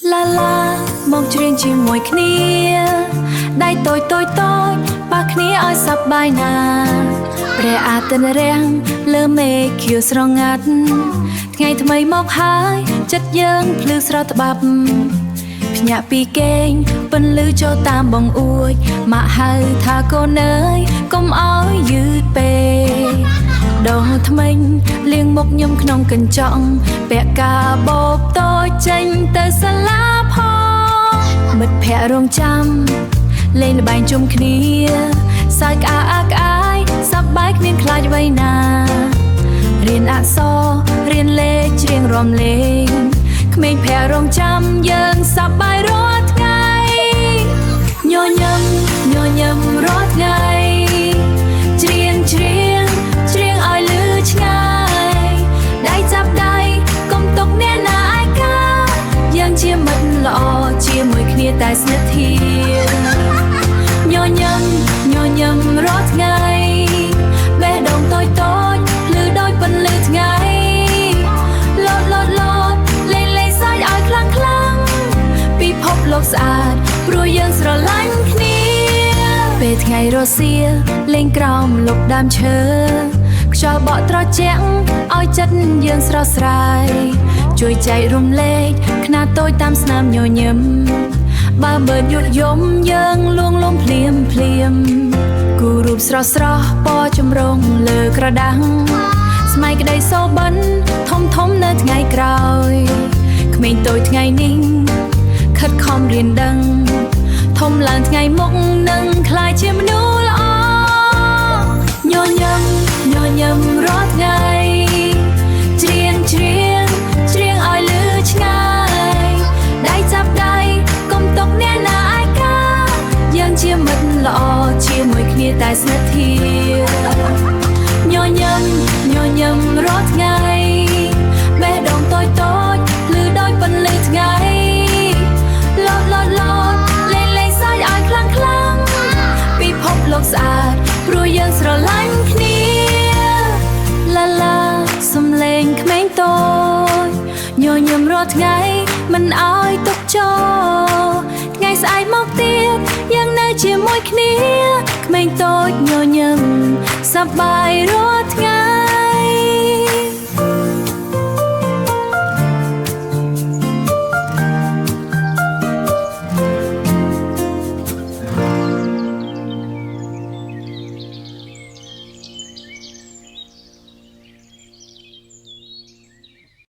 ឡាឡាមកច្រៀងជាមួយគ្នាដៃតូចតូចតូចប៉ះគ្នាឲ្យសប្បាយណាព្រះអាទិត្យរាំងលើមេឃខៀវស្រងាត់ថ្ងៃថ្មីមកហើយចិត្តយើងភ្លឺស្រស់ត្បាប់ភ្ញាក់ពីគេងពន្លឺចូលតាមបងអួយម៉ាក់ហៅថាកូនអើយកុំឲ្យយឺតពេកដងថ្មិញលាងមុខខ្ញុំក្នុងកញ្ចក់ពាក់កាបូបតូចចេញទៅសាលាផងមិត្តភ័ក្តិរងចាំលេងល្បែងជុំគ្នាសើចក្អាកក្អាយសប្បាយគ្មានខ្លាចអ្វីណារៀនអក្សររៀនលេខច្រៀងរាំលេងក្មេងភ័ក្ររងចាំយើងសប្បាយរាល់ថ្ងៃញញឹមញញឹមរាល់ថ្ងៃច្រៀងច្រៀងច្រៀងឲ្យលឺឆ្ងាយដៃចាប់ដៃកុំទុកអ្នកណាឯកាយើងជាមិត្តល្អជាមួយគ្នាតែស្និទ្ធធាញញឹមញញឹមរាល់ថ្ងៃបេះដូងតូចតូចភ្លឺដូចពន្លឺថ្ងៃលោតលោតលោតលេងលេងសើចឲ្យខ្លាំងខ្លាំងពិភពលោកស្អាតព្រោះយើងស្រឡាញ់គ្នាពេលថ្ងៃរសៀលលេងក្រោមលប់ដើមឈើខ្យល់បក់ត្រជាក់ឲ្យចិត្តយើងស្រស់ស្រាយជួយចែករំលែកខ្នាតតូចតាមស្នាមញញឹមបើមើលយុទ្ធយំយើងលួងលំភ្លាមភ្លាមគូរូបស្រស់ស្រស់ពណ៌ចម្រុងលើក្រដាំងស្មៃក្តីសូបិនធំធំនៅថ្ងៃក្រោយក្មេងតូចថ្ងៃនេះខិតខំរៀនដឹងធំឡើងថ្ងៃមុខនឹងក្លាយជាមនុស្សល្អញញឹមញញឹមរាល់ថ្ងៃច្រៀងច្រៀងច្រៀងឲ្យលឺឆ្ងាយដៃចាប់ដៃកុំទុកអ្នកណាឯកាយើងជាមិត្តល្អជាមួយគ្នាតែស្និទ្ធធាញញឹមញញឹមរាល់ថ្ងៃបេះដូងតូចតូចភ្លឺដូចពន្លឺថ្ងៃលោតលោតលោតលេងលេងសើចឲ្យខ្លាំងខ្លាំងពិភពលោកស្អាតព្រោះយើងស្រឡាញ់គ្នាឡាឡាសំលេងក្មេងតូចញញឹមរាល់ថ្ងៃមិនឲ្យទុកចោលថ្ងៃស្អែកមកទៀតយើងនៅជាមួយគ្នាក្មេងតូចញញឹមសប្បាយរាល់ថ្ងៃ